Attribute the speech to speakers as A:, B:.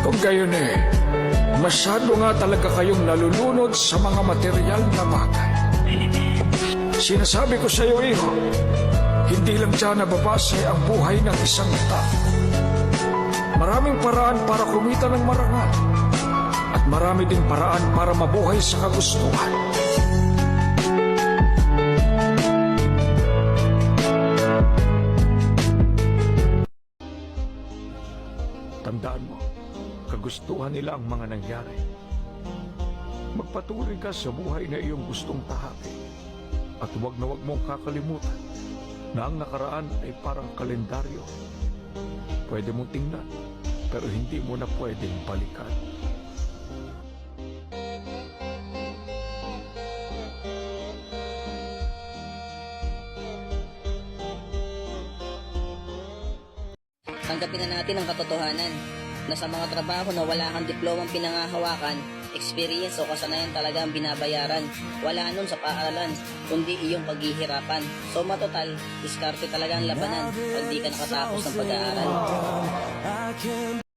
A: Kung gayon masyado nga talaga kayong nalulunod sa mga material na bagay. Sinasabi ko sa iyo, iho, hindi lang dyan nababase ang buhay ng isang tao. Maraming paraan para kumita ng marangal at marami ding paraan para mabuhay sa kagustuhan. Tandaan mo, kagustuhan nila ang mga nangyari. Magpatuloy ka sa buhay na iyong gustong tahakin. At huwag na huwag mong kakalimutan na ang nakaraan ay parang kalendaryo. Pwede mong tingnan, pero hindi mo na pwedeng balikan.
B: Tanggapin na natin ang katotohanan na sa mga trabaho na wala kang diplomang pinangahawakan, experience o kasanayan talaga ang binabayaran. Wala nun sa paaralan, kundi iyong paghihirapan. So matotal, diskarte talaga ang labanan pag di ka nakatapos ng pag-aaral.